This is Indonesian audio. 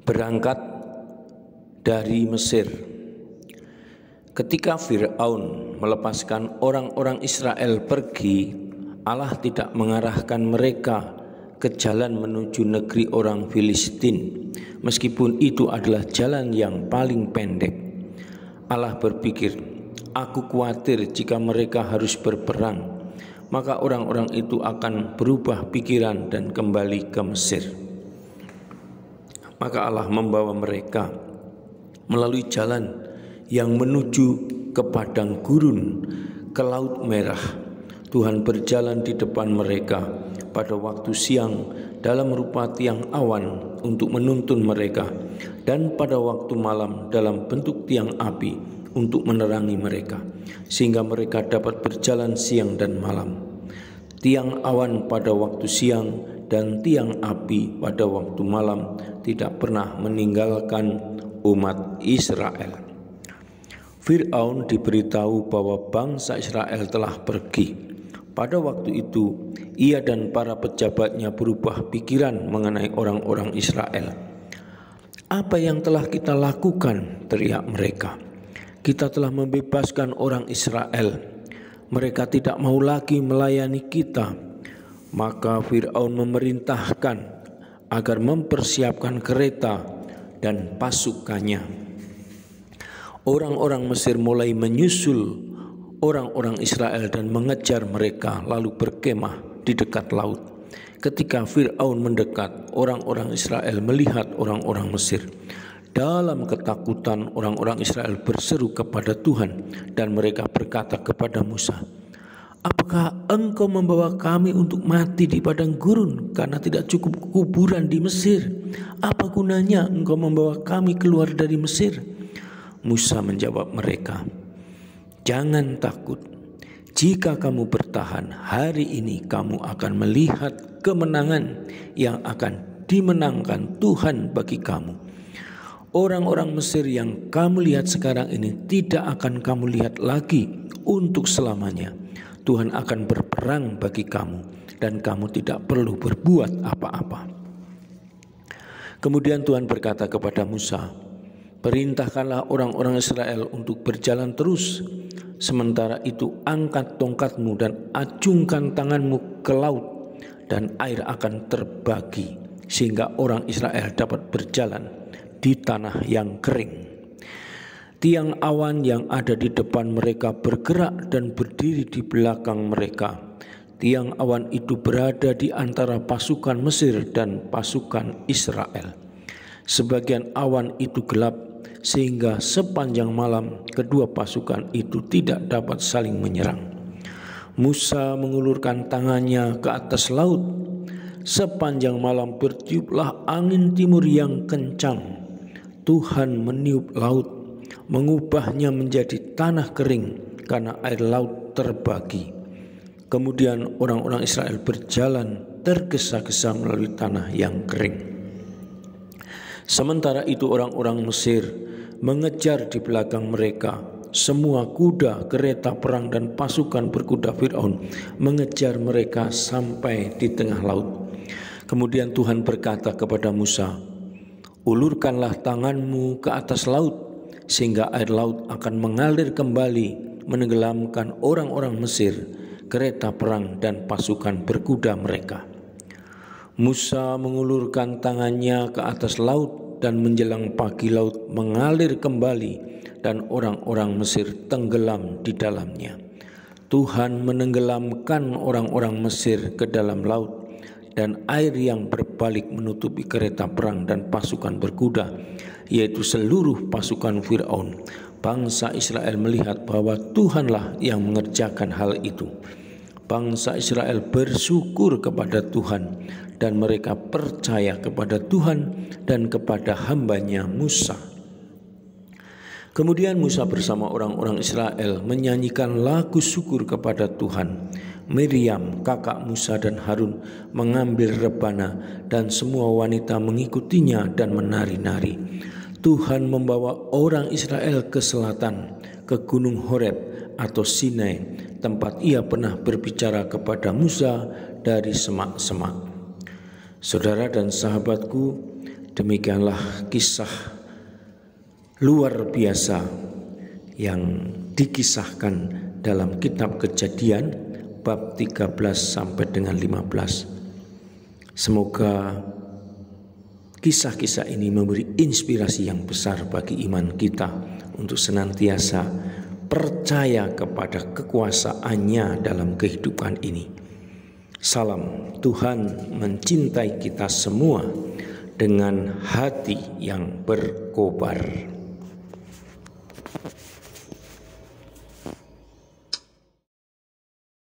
Berangkat dari Mesir. Ketika Fir'aun melepaskan orang-orang Israel pergi, Allah tidak mengarahkan mereka ke jalan menuju negeri orang Filistin, meskipun itu adalah jalan yang paling pendek. Allah berpikir, aku khawatir jika mereka harus berperang, maka orang-orang itu akan berubah pikiran dan kembali ke Mesir. Maka Allah membawa mereka melalui jalan yang menuju ke padang gurun, ke Laut Merah. Tuhan berjalan di depan mereka pada waktu siang dalam rupa tiang awan untuk menuntun mereka, dan pada waktu malam dalam bentuk tiang api untuk menerangi mereka, sehingga mereka dapat berjalan siang dan malam. Tiang awan pada waktu siang dan tiang api pada waktu malam tidak pernah meninggalkan umat Israel. Fir'aun diberitahu bahwa bangsa Israel telah pergi. Pada waktu itu, ia dan para pejabatnya berubah pikiran mengenai orang-orang Israel. Apa yang telah kita lakukan? Teriak mereka. Kita telah membebaskan orang Israel. Mereka tidak mau lagi melayani kita. Maka Fir'aun memerintahkan agar mempersiapkan kereta dan pasukannya. Orang-orang Mesir mulai menyusul orang-orang Israel dan mengejar mereka, lalu berkemah di dekat laut. Ketika Fir'aun mendekat, orang-orang Israel melihat orang-orang Mesir. Dalam ketakutan, orang-orang Israel berseru kepada Tuhan, dan mereka berkata kepada Musa, apakah engkau membawa kami untuk mati di padang gurun karena tidak cukup kuburan di Mesir? Apa gunanya engkau membawa kami keluar dari Mesir? Musa menjawab mereka, jangan takut. Jika kamu bertahan, hari ini kamu akan melihat kemenangan yang akan dimenangkan Tuhan bagi kamu. Orang-orang Mesir yang kamu lihat sekarang ini tidak akan kamu lihat lagi untuk selamanya. Tuhan akan berperang bagi kamu dan kamu tidak perlu berbuat apa-apa. Kemudian Tuhan berkata kepada Musa, perintahkanlah orang-orang Israel untuk berjalan terus. Sementara itu angkat tongkatmu dan acungkan tanganmu ke laut, dan air akan terbagi sehingga orang Israel dapat berjalan di tanah yang kering. Tiang awan yang ada di depan mereka bergerak dan berdiri di belakang mereka. Tiang awan itu berada di antara pasukan Mesir dan pasukan Israel. Sebagian awan itu gelap, sehingga sepanjang malam kedua pasukan itu tidak dapat saling menyerang. Musa mengulurkan tangannya ke atas laut. Sepanjang malam bertiuplah angin timur yang kencang. Tuhan meniup laut, mengubahnya menjadi tanah kering karena air laut terbagi. Kemudian orang-orang Israel berjalan tergesa-gesa melalui tanah yang kering. Sementara itu orang-orang Mesir mengejar di belakang mereka. Semua kuda, kereta perang dan pasukan berkuda Fir'aun mengejar mereka sampai di tengah laut. Kemudian Tuhan berkata kepada Musa, ulurkanlah tanganmu ke atas laut, sehingga air laut akan mengalir kembali menenggelamkan orang-orang Mesir, kereta perang dan pasukan berkuda mereka. Musa mengulurkan tangannya ke atas laut, dan menjelang pagi laut mengalir kembali dan orang-orang Mesir tenggelam di dalamnya. Tuhan menenggelamkan orang-orang Mesir ke dalam laut, dan air yang berbalik menutupi kereta perang dan pasukan berkuda, yaitu seluruh pasukan Fir'aun. Bangsa Israel melihat bahwa Tuhanlah yang mengerjakan hal itu. Bangsa Israel bersyukur kepada Tuhan, dan mereka percaya kepada Tuhan dan kepada hambanya Musa. Kemudian Musa bersama orang-orang Israel menyanyikan lagu syukur kepada Tuhan. Miriam, kakak Musa dan Harun, mengambil rebana dan semua wanita mengikutinya dan menari-nari. Tuhan membawa orang Israel ke selatan, ke Gunung Horeb atau Sinai, tempat ia pernah berbicara kepada Musa dari semak-semak. Saudara dan sahabatku, Demikianlah kisah luar biasa yang dikisahkan dalam kitab Kejadian bab 13 sampai dengan 15. Semoga kisah-kisah ini memberi inspirasi yang besar bagi iman kita untuk senantiasa percaya kepada kekuasaannya dalam kehidupan ini. Salam, Tuhan mencintai kita semua dengan hati yang berkobar.